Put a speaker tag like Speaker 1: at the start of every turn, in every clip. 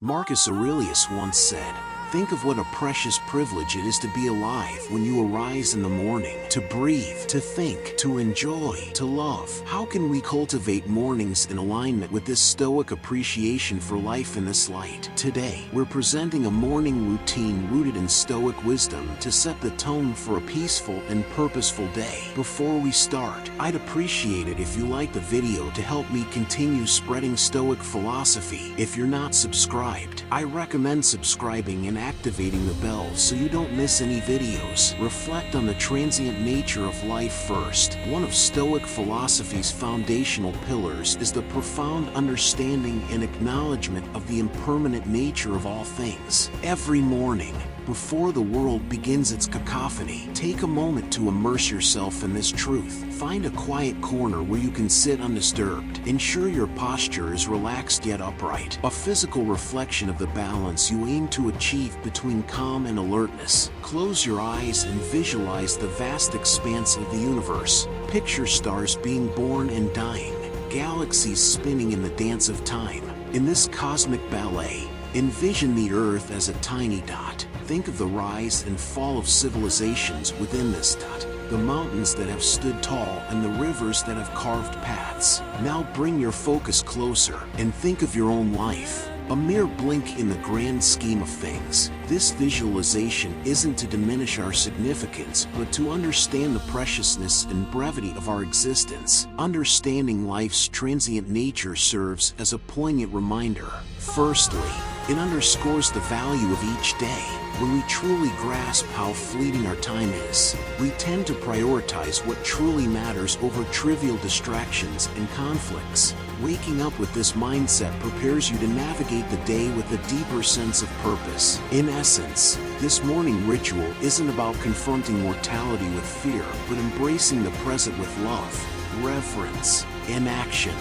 Speaker 1: Marcus Aurelius once said, "Think of what a precious privilege it is to be alive when you arise in the morning, to breathe, to think, to enjoy, to love." How can we cultivate mornings in alignment with this Stoic appreciation for life in this light? Today, we're presenting a morning routine rooted in Stoic wisdom to set the tone for a peaceful and purposeful day. Before we start, I'd appreciate it if you like the video to help me continue spreading Stoic philosophy. If you're not subscribed, I recommend subscribing and activating the bell so you don't miss any videos. Reflect on the transient nature of life first. One of Stoic philosophy's foundational pillars is the profound understanding and acknowledgement of the impermanent nature of all things. Every morning, before the world begins its cacophony, take a moment to immerse yourself in this truth. Find a quiet corner where you can sit undisturbed. Ensure your posture is relaxed yet upright, a physical reflection of the balance you aim to achieve between calm and alertness. Close your eyes and visualize the vast expanse of the universe. Picture stars being born and dying, galaxies spinning in the dance of time. In this cosmic ballet, envision the Earth as a tiny dot. Think of the rise and fall of civilizations within this dot, the mountains that have stood tall and the rivers that have carved paths. Now bring your focus closer and think of your own life, a mere blink in the grand scheme of things. This visualization isn't to diminish our significance, but to understand the preciousness and brevity of our existence. Understanding life's transient nature serves as a poignant reminder. Firstly, it underscores the value of each day. When we truly grasp how fleeting our time is, we tend to prioritize what truly matters over trivial distractions and conflicts. Waking up with this mindset prepares you to navigate the day with a deeper sense of purpose. In essence, this morning ritual isn't about confronting mortality with fear, but embracing the present with love, reverence, and action.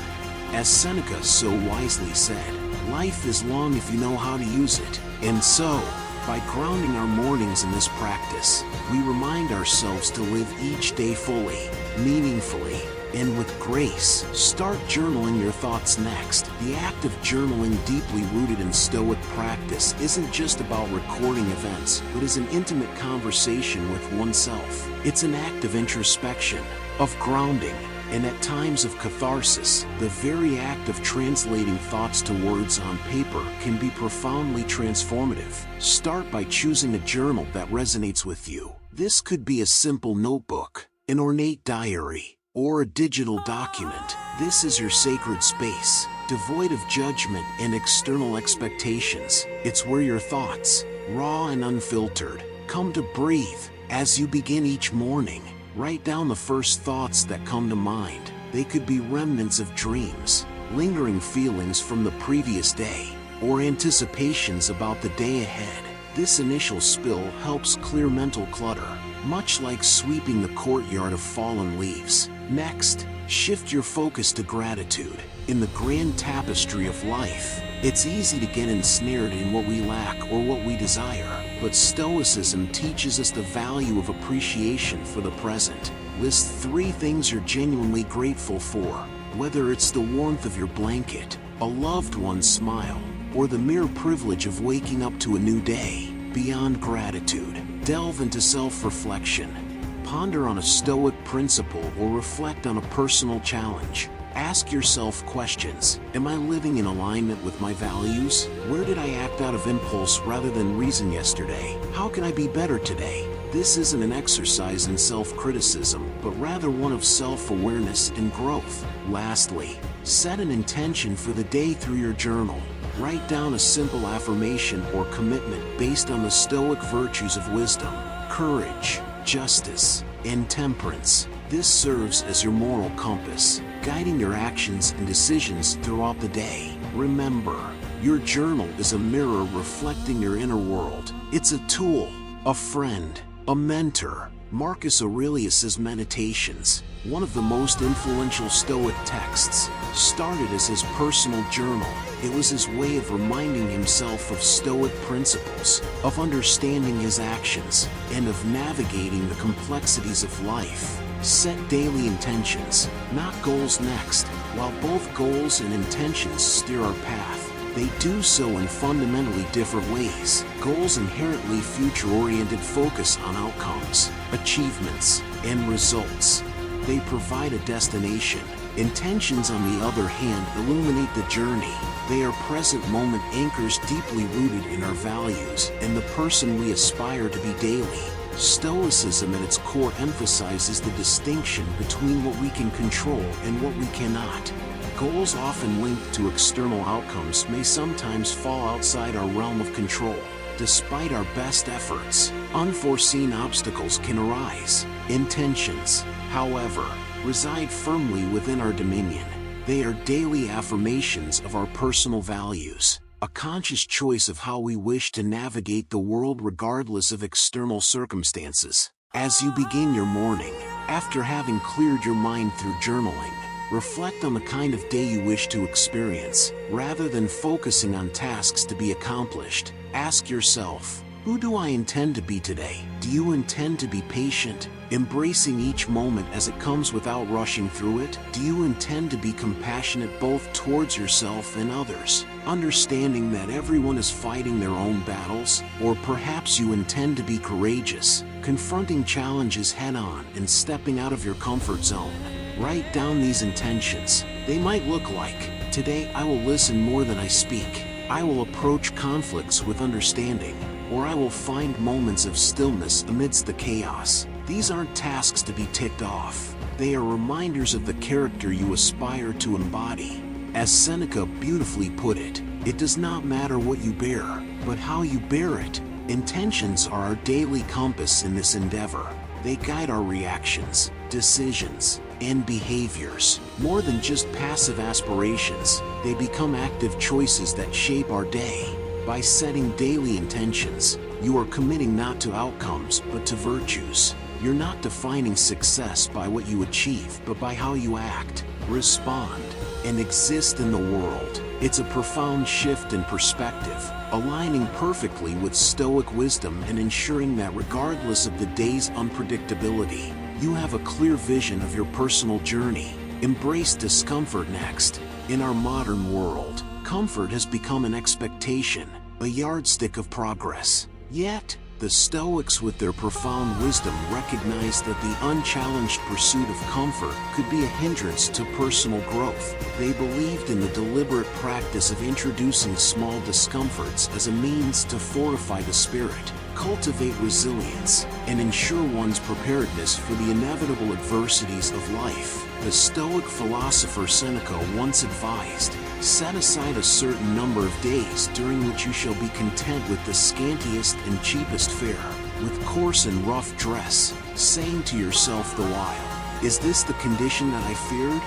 Speaker 1: As Seneca so wisely said, "Life is long if you know how to use it." And so, by grounding our mornings in this practice, we remind ourselves to live each day fully, meaningfully, and with grace. Start journaling your thoughts next. The act of journaling, deeply rooted in Stoic practice, isn't just about recording events, but is an intimate conversation with oneself. It's an act of introspection, of grounding, and at times of catharsis. The very act of translating thoughts to words on paper can be profoundly transformative. Start by choosing a journal that resonates with you. This could be a simple notebook, an ornate diary, or a digital document. This is your sacred space, devoid of judgment and external expectations. It's where your thoughts, raw and unfiltered, come to breathe. As you begin each morning, write down the first thoughts that come to mind. They could be remnants of dreams, lingering feelings from the previous day, or anticipations about the day ahead. This initial spill helps clear mental clutter, much like sweeping the courtyard of fallen leaves. Next, shift your focus to gratitude. In the grand tapestry of life, it's easy to get ensnared in what we lack or what we desire. But Stoicism teaches us the value of appreciation for the present. List 3 things you're genuinely grateful for, whether it's the warmth of your blanket, a loved one's smile, or the mere privilege of waking up to a new day. Beyond gratitude, delve into self-reflection. Ponder on a Stoic principle or reflect on a personal challenge. Ask yourself questions. Am I living in alignment with my values? Where did I act out of impulse rather than reason yesterday? How can I be better today? This isn't an exercise in self-criticism, but rather one of self-awareness and growth. Lastly, set an intention for the day through your journal. Write down a simple affirmation or commitment based on the Stoic virtues of wisdom, courage, justice, and temperance. This serves as your moral compass, guiding your actions and decisions throughout the day. Remember, your journal is a mirror reflecting your inner world. It's a tool, a friend, a mentor. Marcus Aurelius's Meditations, one of the most influential Stoic texts, started as his personal journal. It was his way of reminding himself of Stoic principles, of understanding his actions, and of navigating the complexities of life. Set daily intentions, not goals next. While both goals and intentions steer our path, they do so in fundamentally different ways. Goals inherently future-oriented focus on outcomes, achievements, and results. They provide a destination. Intentions, on the other hand, illuminate the journey. They are present moment anchors deeply rooted in our values and the person we aspire to be daily. Stoicism at its core emphasizes the distinction between what we can control and what we cannot. Goals often linked to external outcomes may sometimes fall outside our realm of control. Despite our best efforts, unforeseen obstacles can arise. Intentions, however, reside firmly within our dominion. They are daily affirmations of our personal values, a conscious choice of how we wish to navigate the world regardless of external circumstances. As you begin your morning, after having cleared your mind through journaling, reflect on the kind of day you wish to experience. Rather than focusing on tasks to be accomplished, ask yourself, who do I intend to be today? Do you intend to be patient, embracing each moment as it comes without rushing through it? Do you intend to be compassionate both towards yourself and others, understanding that everyone is fighting their own battles? Or perhaps you intend to be courageous, confronting challenges head-on and stepping out of your comfort zone. Write down these intentions. They might look like, today I will listen more than I speak. I will approach conflicts with understanding. Or I will find moments of stillness amidst the chaos. These aren't tasks to be ticked off. They are reminders of the character you aspire to embody. As Seneca beautifully put it, it does not matter what you bear, but how you bear it. Intentions are our daily compass in this endeavor. They guide our reactions, decisions, and behaviors. More than just passive aspirations, they become active choices that shape our day. By setting daily intentions, you are committing not to outcomes but to virtues. You're not defining success by what you achieve but by how you act, respond, and exist in the world. It's a profound shift in perspective, aligning perfectly with Stoic wisdom and ensuring that regardless of the day's unpredictability, you have a clear vision of your personal journey. Embrace discomfort next. In our modern world, comfort has become an expectation, a yardstick of progress. Yet, the Stoics with their profound wisdom recognized that the unchallenged pursuit of comfort could be a hindrance to personal growth. They believed in the deliberate practice of introducing small discomforts as a means to fortify the spirit, cultivate resilience, and ensure one's preparedness for the inevitable adversities of life. The Stoic philosopher Seneca once advised, set aside a certain number of days during which you shall be content with the scantiest and cheapest fare, with coarse and rough dress, saying to yourself the while, is this the condition that I feared?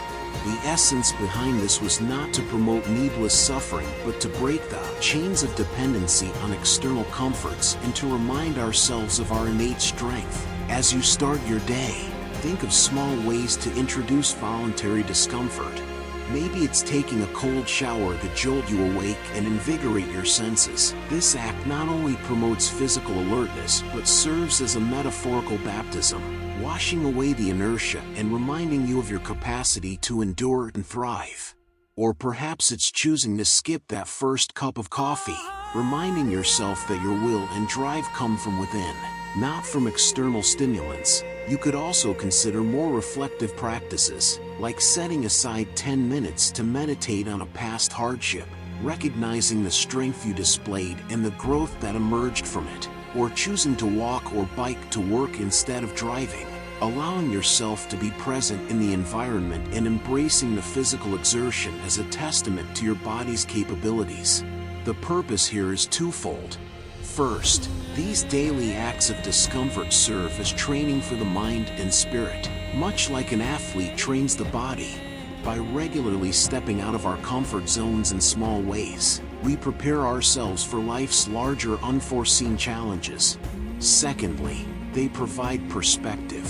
Speaker 1: The essence behind this was not to promote needless suffering but to break the chains of dependency on external comforts and to remind ourselves of our innate strength. As you start your day, think of small ways to introduce voluntary discomfort. Maybe it's taking a cold shower to jolt you awake and invigorate your senses. This act not only promotes physical alertness but serves as a metaphorical baptism, washing away the inertia and reminding you of your capacity to endure and thrive. Or perhaps it's choosing to skip that first cup of coffee, reminding yourself that your will and drive come from within, not from external stimulants. You could also consider more reflective practices, like setting aside 10 minutes to meditate on a past hardship, recognizing the strength you displayed and the growth that emerged from it, or choosing to walk or bike to work instead of driving, allowing yourself to be present in the environment and embracing the physical exertion as a testament to your body's capabilities. The purpose here is twofold. First, these daily acts of discomfort serve as training for the mind and spirit. Much like an athlete trains the body, by regularly stepping out of our comfort zones in small ways, we prepare ourselves for life's larger unforeseen challenges. Secondly, they provide perspective.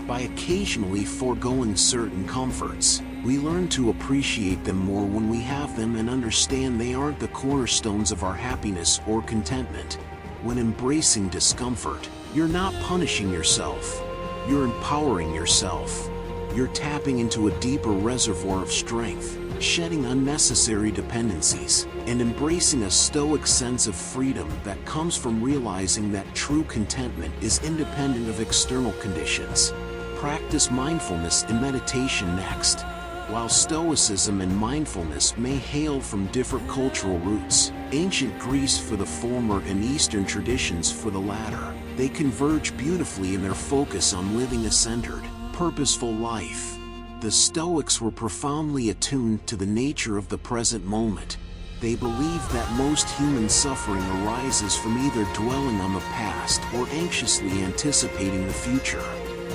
Speaker 1: By occasionally foregoing certain comforts, we learn to appreciate them more when we have them and understand they aren't the cornerstones of our happiness or contentment. When embracing discomfort, you're not punishing yourself. You're empowering yourself. You're tapping into a deeper reservoir of strength, shedding unnecessary dependencies, and embracing a Stoic sense of freedom that comes from realizing that true contentment is independent of external conditions. Practice mindfulness and meditation next. While Stoicism and mindfulness may hail from different cultural roots, ancient Greece for the former and Eastern traditions for the latter, they converge beautifully in their focus on living a centered, purposeful life. The Stoics were profoundly attuned to the nature of the present moment. They believed that most human suffering arises from either dwelling on the past or anxiously anticipating the future.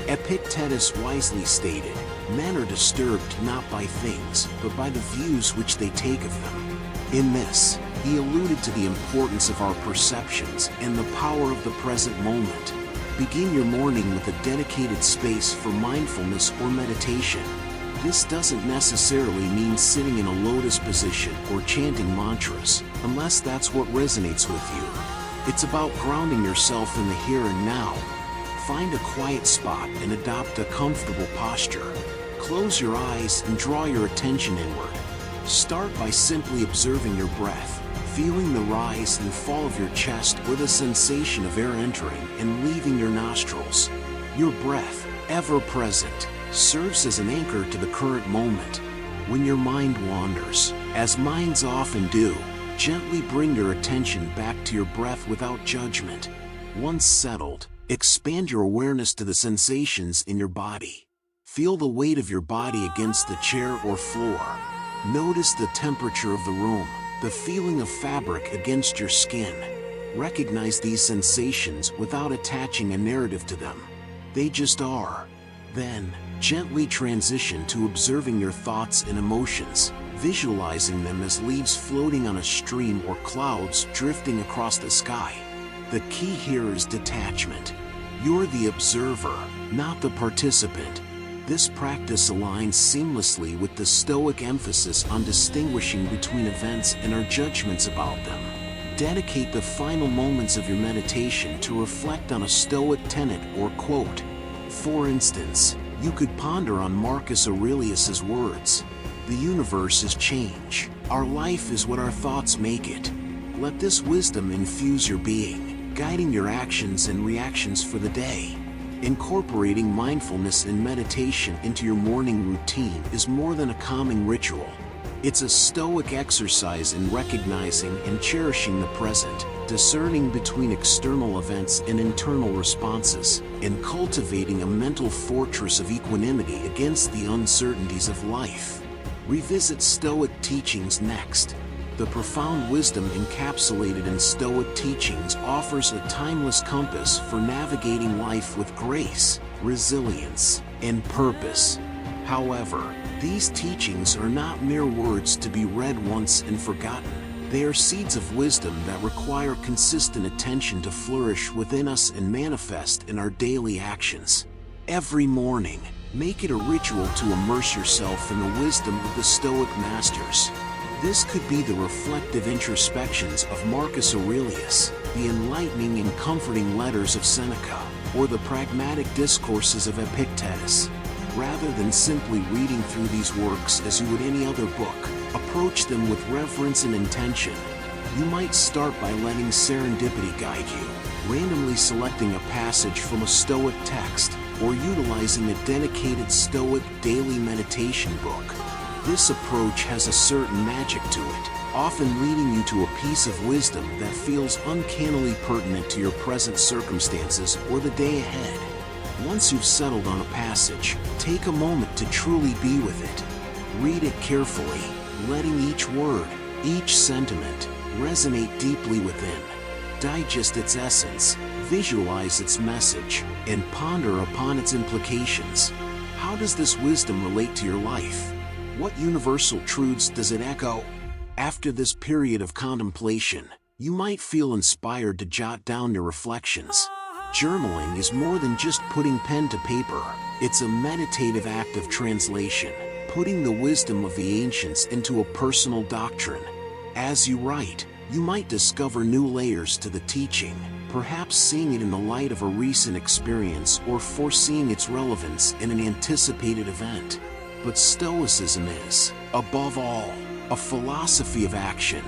Speaker 1: Epictetus wisely stated, "Men are disturbed not by things, but by the views which they take of them." In this, he alluded to the importance of our perceptions and the power of the present moment. Begin your morning with a dedicated space for mindfulness or meditation. This doesn't necessarily mean sitting in a lotus position or chanting mantras, unless that's what resonates with you. It's about grounding yourself in the here and now. Find a quiet spot and adopt a comfortable posture. Close your eyes and draw your attention inward. Start by simply observing your breath, feeling the rise and fall of your chest or the sensation of air entering and leaving your nostrils. Your breath, ever present, serves as an anchor to the current moment. When your mind wanders, as minds often do, gently bring your attention back to your breath without judgment. Once settled, expand your awareness to the sensations in your body. Feel the weight of your body against the chair or floor. Notice the temperature of the room, the feeling of fabric against your skin. Recognize these sensations without attaching a narrative to them. They just are. Then, gently transition to observing your thoughts and emotions, visualizing them as leaves floating on a stream or clouds drifting across the sky. The key here is detachment. You're the observer, not the participant. This practice aligns seamlessly with the Stoic emphasis on distinguishing between events and our judgments about them. Dedicate the final moments of your meditation to reflect on a Stoic tenet or quote. For instance, you could ponder on Marcus Aurelius's words, "The universe is change. Our life is what our thoughts make it." Let this wisdom infuse your being, guiding your actions and reactions for the day. Incorporating mindfulness and meditation into your morning routine is more than a calming ritual. It's a Stoic exercise in recognizing and cherishing the present, discerning between external events and internal responses, and cultivating a mental fortress of equanimity against the uncertainties of life. Revisit Stoic teachings next. The profound wisdom encapsulated in Stoic teachings offers a timeless compass for navigating life with grace, resilience, and purpose. However, these teachings are not mere words to be read once and forgotten. They are seeds of wisdom that require consistent attention to flourish within us and manifest in our daily actions. Every morning, make it a ritual to immerse yourself in the wisdom of the Stoic masters. This could be the reflective introspections of Marcus Aurelius, the enlightening and comforting letters of Seneca, or the pragmatic discourses of Epictetus. Rather than simply reading through these works as you would any other book, approach them with reverence and intention. You might start by letting serendipity guide you, randomly selecting a passage from a Stoic text, or utilizing a dedicated Stoic daily meditation book. This approach has a certain magic to it, often leading you to a piece of wisdom that feels uncannily pertinent to your present circumstances or the day ahead. Once you've settled on a passage, take a moment to truly be with it. Read it carefully, letting each word, each sentiment, resonate deeply within. Digest its essence, visualize its message, and ponder upon its implications. How does this wisdom relate to your life? What universal truths does it echo? After this period of contemplation, you might feel inspired to jot down your reflections. Journaling is more than just putting pen to paper. It's a meditative act of translation, putting the wisdom of the ancients into a personal doctrine. As you write, you might discover new layers to the teaching, perhaps seeing it in the light of a recent experience or foreseeing its relevance in an anticipated event. But Stoicism is, above all, a philosophy of action.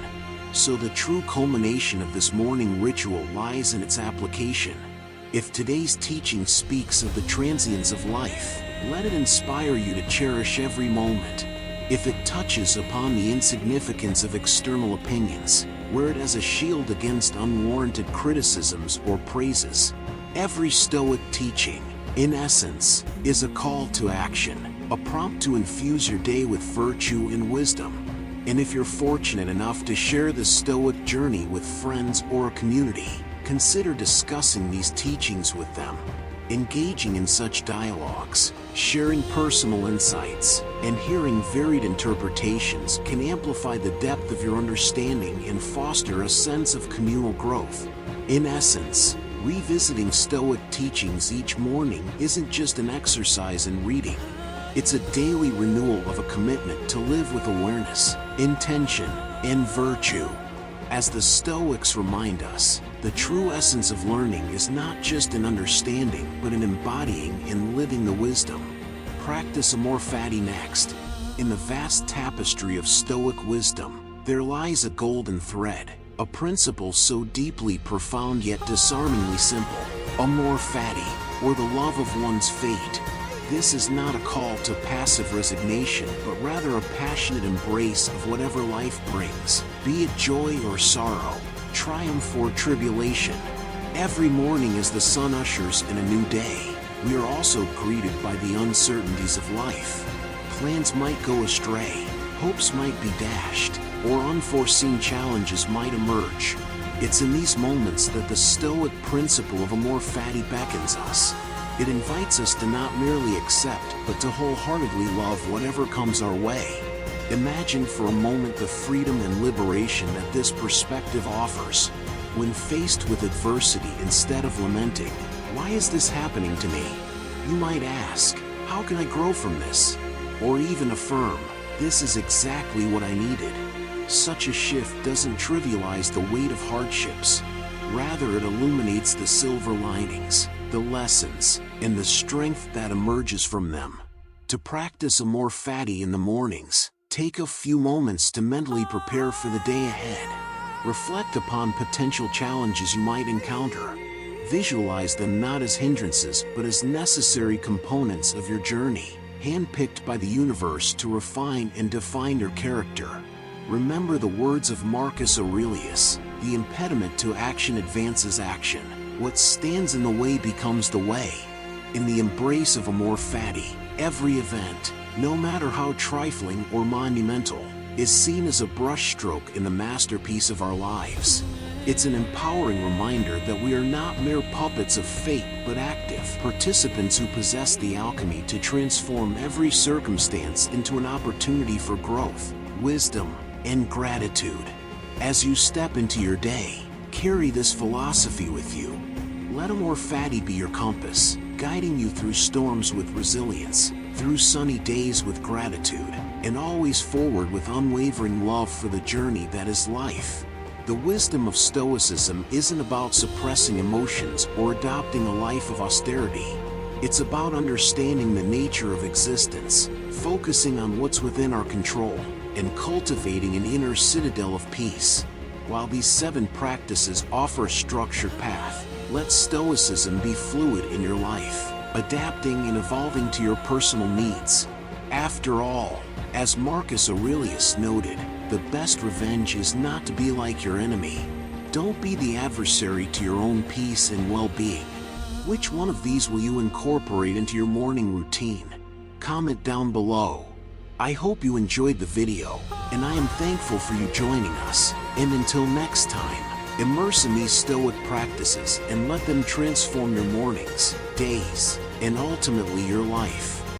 Speaker 1: So the true culmination of this morning ritual lies in its application. If today's teaching speaks of the transience of life, let it inspire you to cherish every moment. If it touches upon the insignificance of external opinions, wear it as a shield against unwarranted criticisms or praises. Every Stoic teaching, in essence, is a call to action, a prompt to infuse your day with virtue and wisdom. And if you're fortunate enough to share the Stoic journey with friends or a community, consider discussing these teachings with them. Engaging in such dialogues, sharing personal insights, and hearing varied interpretations can amplify the depth of your understanding and foster a sense of communal growth. In essence, revisiting Stoic teachings each morning isn't just an exercise in reading. It's a daily renewal of a commitment to live with awareness, intention, and virtue. As the Stoics remind us, the true essence of learning is not just in understanding but in embodying and living the wisdom. Practice amor fati next. In the vast tapestry of Stoic wisdom, there lies a golden thread, a principle so deeply profound yet disarmingly simple. Amor fati, or the love of one's fate. This is not a call to passive resignation, but rather a passionate embrace of whatever life brings, be it joy or sorrow, triumph or tribulation. Every morning as the sun ushers in a new day, we are also greeted by the uncertainties of life. Plans might go astray, hopes might be dashed, or unforeseen challenges might emerge. It's in these moments that the Stoic principle of amor fati beckons us. It invites us to not merely accept, but to wholeheartedly love whatever comes our way. Imagine for a moment the freedom and liberation that this perspective offers. When faced with adversity, instead of lamenting, "Why is this happening to me?" you might ask, "How can I grow from this?" Or even affirm, "This is exactly what I needed." Such a shift doesn't trivialize the weight of hardships. Rather, it illuminates the silver linings, the lessons, and the strength that emerges from them. To practice amor fati in the mornings, take a few moments to mentally prepare for the day ahead. Reflect upon potential challenges you might encounter. Visualize them not as hindrances but as necessary components of your journey, handpicked by the universe to refine and define your character. Remember the words of Marcus Aurelius, "The impediment to action advances action. What stands in the way becomes the way." In the embrace of amor fati, every event, no matter how trifling or monumental, is seen as a brushstroke in the masterpiece of our lives. It's an empowering reminder that we are not mere puppets of fate but active participants who possess the alchemy to transform every circumstance into an opportunity for growth, wisdom, and gratitude. As you step into your day, carry this philosophy with you. Let amor fati be your compass, guiding you through storms with resilience, through sunny days with gratitude, and always forward with unwavering love for the journey that is life. The wisdom of Stoicism isn't about suppressing emotions or adopting a life of austerity. It's about understanding the nature of existence, focusing on what's within our control, and cultivating an inner citadel of peace. While these 7 practices offer a structured path, let Stoicism be fluid in your life, adapting and evolving to your personal needs. After all, as Marcus Aurelius noted, the best revenge is not to be like your enemy. Don't be the adversary to your own peace and well-being. Which one of these will you incorporate into your morning routine? Comment down below. I hope you enjoyed the video, and I am thankful for you joining us. And until next time, immerse in these Stoic practices and let them transform your mornings, days, and ultimately your life.